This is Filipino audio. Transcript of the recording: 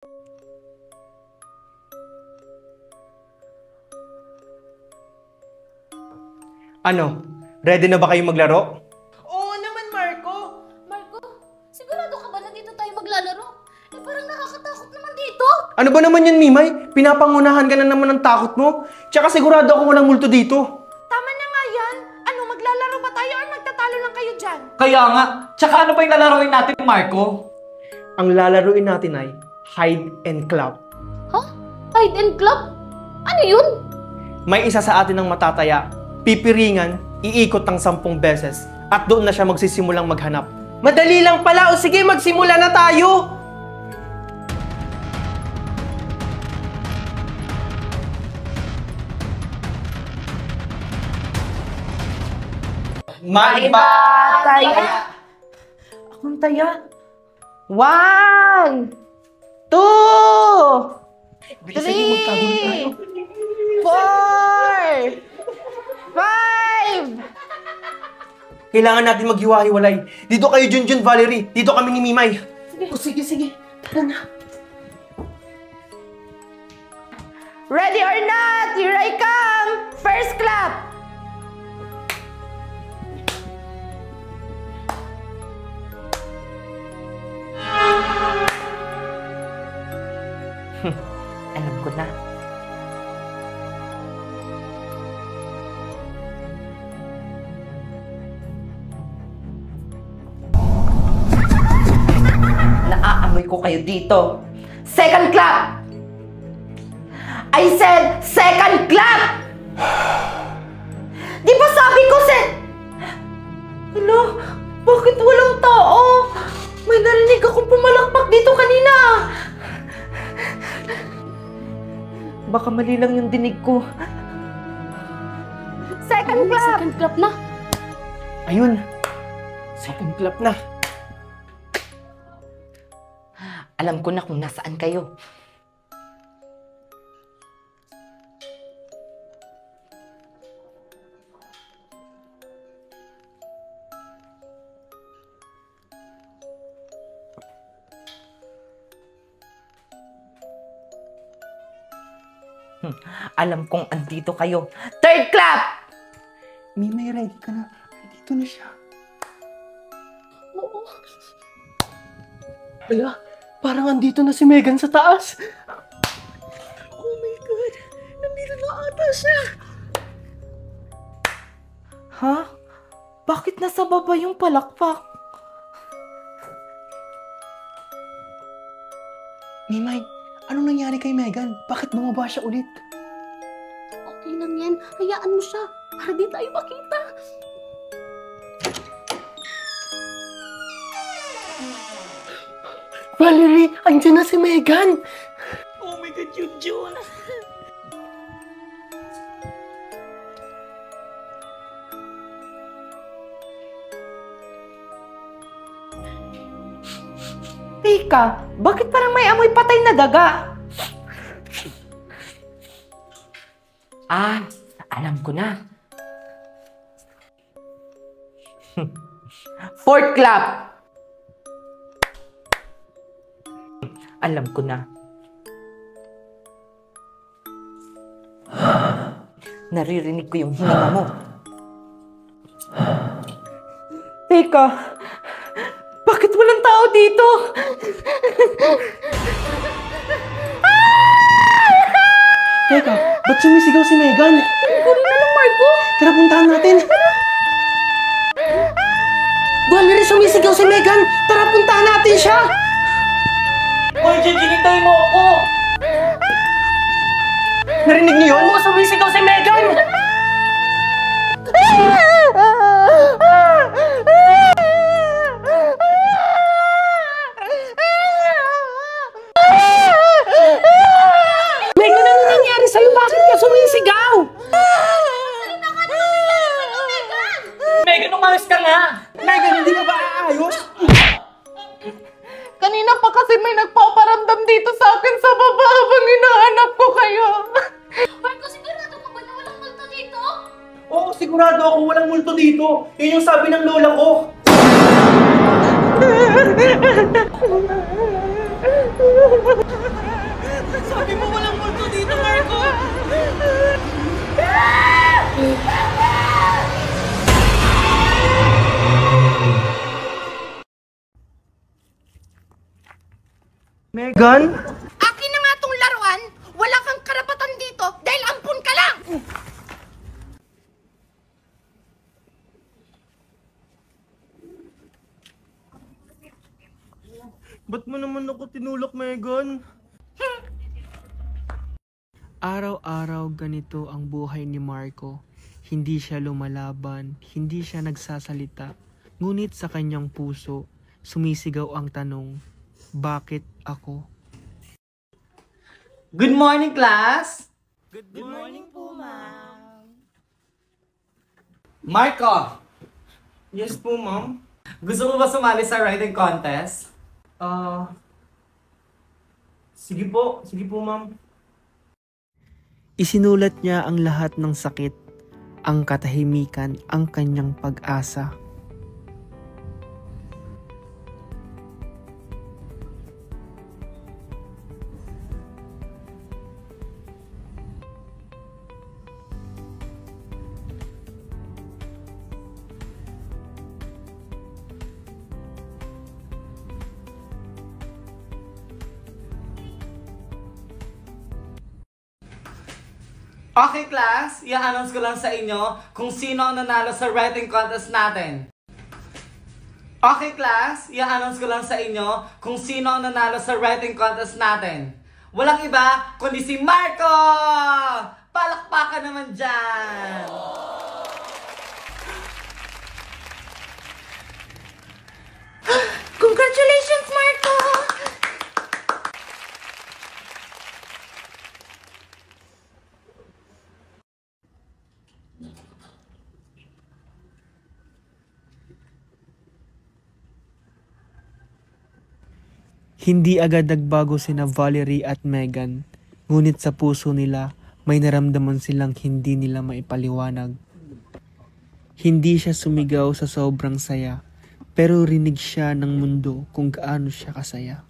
Ano? Ready na ba kayo maglaro? Oo naman, Marco! Marco, sigurado ka ba na dito tayo maglalaro? Eh parang nakakatakot naman dito. Ano ba naman yan, Mimay? Pinapangunahan ka na naman ng takot mo. Tsaka sigurado ako walang multo dito. Tama na nga yan! Ano, maglalaro ba tayo or magtatalo lang kayo dyan? Kaya nga, tsaka ano ba yung lalaroin natin, Marco? Ang lalaruin natin ay hide and clap. Ha? Hide and clap? Ano yun? May isa sa atin ang matataya. Pipiringan, iikot ng 10 beses. At doon na siya magsisimulang maghanap. Madali lang pala! O sige, magsimula na tayo! Maiba! Taya! Akong taya? 1, 2, 3, 4, 5! Kailangan natin maghiwa-hiwalay. Dito kayo, Junjun, Valerie. Dito kami ni Mimay. Sige. Tara na. Ready or not, here I come! First clap! Alam ko na. Naaamoy ko kayo dito. Second clap! I said second clap! Di ba sabi ko Hello? Bakit walang tao? May narinig akong pumalakpak dito kanina. Baka mali lang yung dinig ko. Second clap! Second clap na. Ayun. Second clap na. Alam ko na kung nasaan kayo. Alam kong andito kayo. Third clap! Mimay, ready ka na. Andito na siya. Oo. Wala. Parang andito na si Megan sa taas. Oh my God. Nandito na ata siya. Ha? Bakit nasa baba yung palakpak? Mimay, anong nangyari kay Megan? Bakit bumaba siya ulit? Okay lang yan. Hayaan mo siya. Para di tayo makita. Valerie, andyan na si Megan. Oh my God, Junjun! Teka, bakit parang may amoy patay na daga? Ah, alam ko na. Fourth clap! Alam ko na. Naririnig ko yung hininga mo. Teka, bakit walang tao dito? Teka, ba't sumisigaw si Megan? Hindi na lang, Marco. Tara, puntahan natin. Valerie, sumisigaw si Megan. Tara, puntahan natin siya. Hoy, Junjun, hintayin mo ako! Narinig niyo yun? Sumisigaw si Megan! Megan, ano nangyari sa'yo? Bakit ka sumisigaw? Megan, umayos ka nga! Megan, hindi ka ba aayos? Kanina pa kasi may nagpaparamdam dito sa akin sa baba habang hinahanap ko kayo. Marco, sigurado ka ba na walang multo dito? Oo, sigurado ako walang multo dito. Yun yung sabi ng lola ko. Sabi mo walang multo dito, Marco! Megan? Akin na nga tong laruan! Wala kang karapatan dito dahil ampun ka lang! Ba't mo naman ako tinulak, Megan? Araw-araw ganito ang buhay ni Marco. Hindi siya lumalaban, hindi siya nagsasalita. Ngunit sa kanyang puso, sumisigaw ang tanong, bakit ako? Good morning, class! Good morning po, ma'am. Marco! Yes po, ma'am. Gusto mo ba sumali sa writing contest? Sige po, ma'am. Isinulat niya ang lahat ng sakit, ang katahimikan, ang kanyang pag-asa. Okay, class. I-announce ko lang sa inyo kung sino ang nanalo sa writing contest natin. Okay, class. I-announce ko lang sa inyo kung sino ang nanalo sa writing contest natin. Walang iba kundi si Marco! Palakpakan naman dyan! Congratulations, Marco! Hindi agad nagbago sina Valerie at Megan, ngunit sa puso nila may naramdaman silang hindi nila maipaliwanag. Hindi siya sumigaw sa sobrang saya, pero rinig siya ng mundo kung gaano siya kasaya.